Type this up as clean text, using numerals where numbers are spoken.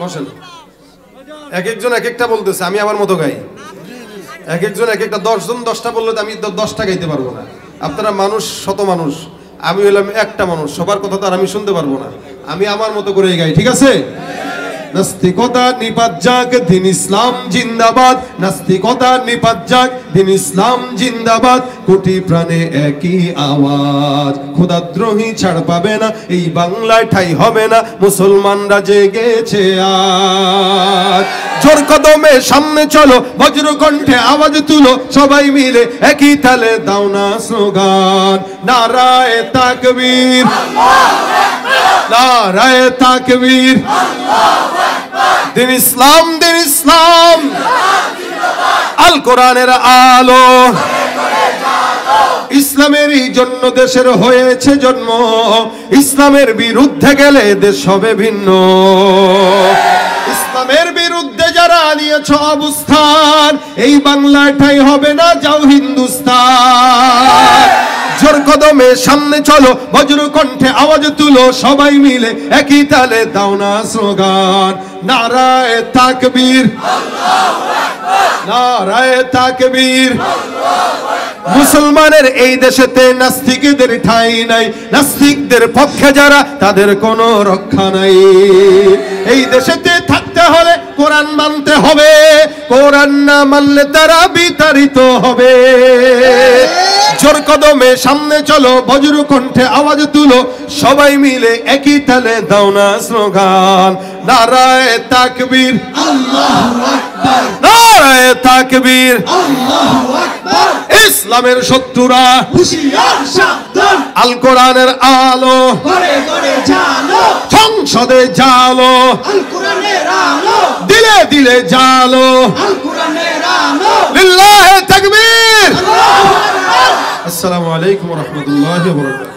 বসেন। এক একজন এক একটা বলতেছে, আমি আমার মতো গাই। এক একজন এক একটা, 10 জন 10টা বললে তো আমি 10টা গাইতে পারবো না। আপনারা মানুষ, শত মানুষ, আমি হলাম একটা মানুষ, সবার কথা তো আর আমি শুনতে পারবো না। আমি আমার মতো করে গাই, ঠিক আছে? নাস্তিকতা নিপাত যাক, দিন ইসলাম জিন্দাবাদ। নাস্তিকতা নিপাত যাক, দিন ইসলাম জিন্দাবাদ। কোটি প্রাণে একই আওয়াজ, খোদাদ্রোহী ছাড় পাবে না, এই বাংলায় ঠাই হবে না, মুসলমানরা জেগেছে আজ। জোর কদমে সামনে চলো, বজ্র কণ্ঠে আওয়াজ তুলো, সবাই মিলে একই তালে দাও না স্লোগান, নারায়ে তাকবীর, নারায়ে তাকবীর। দিন ইসলাম, দিন ইসলাম, আল কোরআনের আলো, ইসলামেরই জন্য দেশের হয়েছে জন্ম, ইসলামের বিরুদ্ধে গেলে দেশ হবে ভিন্ন। ইসলামের বিরুদ্ধে যারা নিয়েছ অবস্থান, এই বাংলায় ঠাই হবে না, যাও হিন্দুস্তান। জোর কদমে সামনে চলো, বজ্র কণ্ঠে আওয়াজ তুলো, সবাই মিলে একই তালে দাও না স্লোগান, নারায়ে তাকবীর, নারায়ে তাকবীর। মুসলমানের এই দেশেতে নাস্তিকদের ঠাঁই নাই, নাস্তিকদের পক্ষে যারা তাদের কোনো রক্ষা নাই। এই দেশেতে থাকতে হলে কোরআন মানতে হবে, কোরআন না মানলে তারা বিতাড়িত হবে। জোর কদমে সামনে চলো, বজ্র কণ্ঠে আওয়াজ তুলো, সবাই মিলে একই তালে দাও না স্লোগান, নারায়ে তাকবীর, আল্লাহু আকবার, নারায়ে তাকবীর, আল্লাহু আকবার। ইসলামের শত্রুরা হুঁশিয়ার সাবধান, আল কোরআনের আলো ঘরে ঘরে জ্বালো, সংসদে জ্বালো, আল কোরআনের আলো দিলে দিলে জ্বালো, আল কোরআনের আলো। লিল্লাহি তাকবীর, আল্লাহু আকবার। আসসালামু আলাইকুম ওয়া রাহমাতুল্লাহি ওয়া বারাকাতুহু।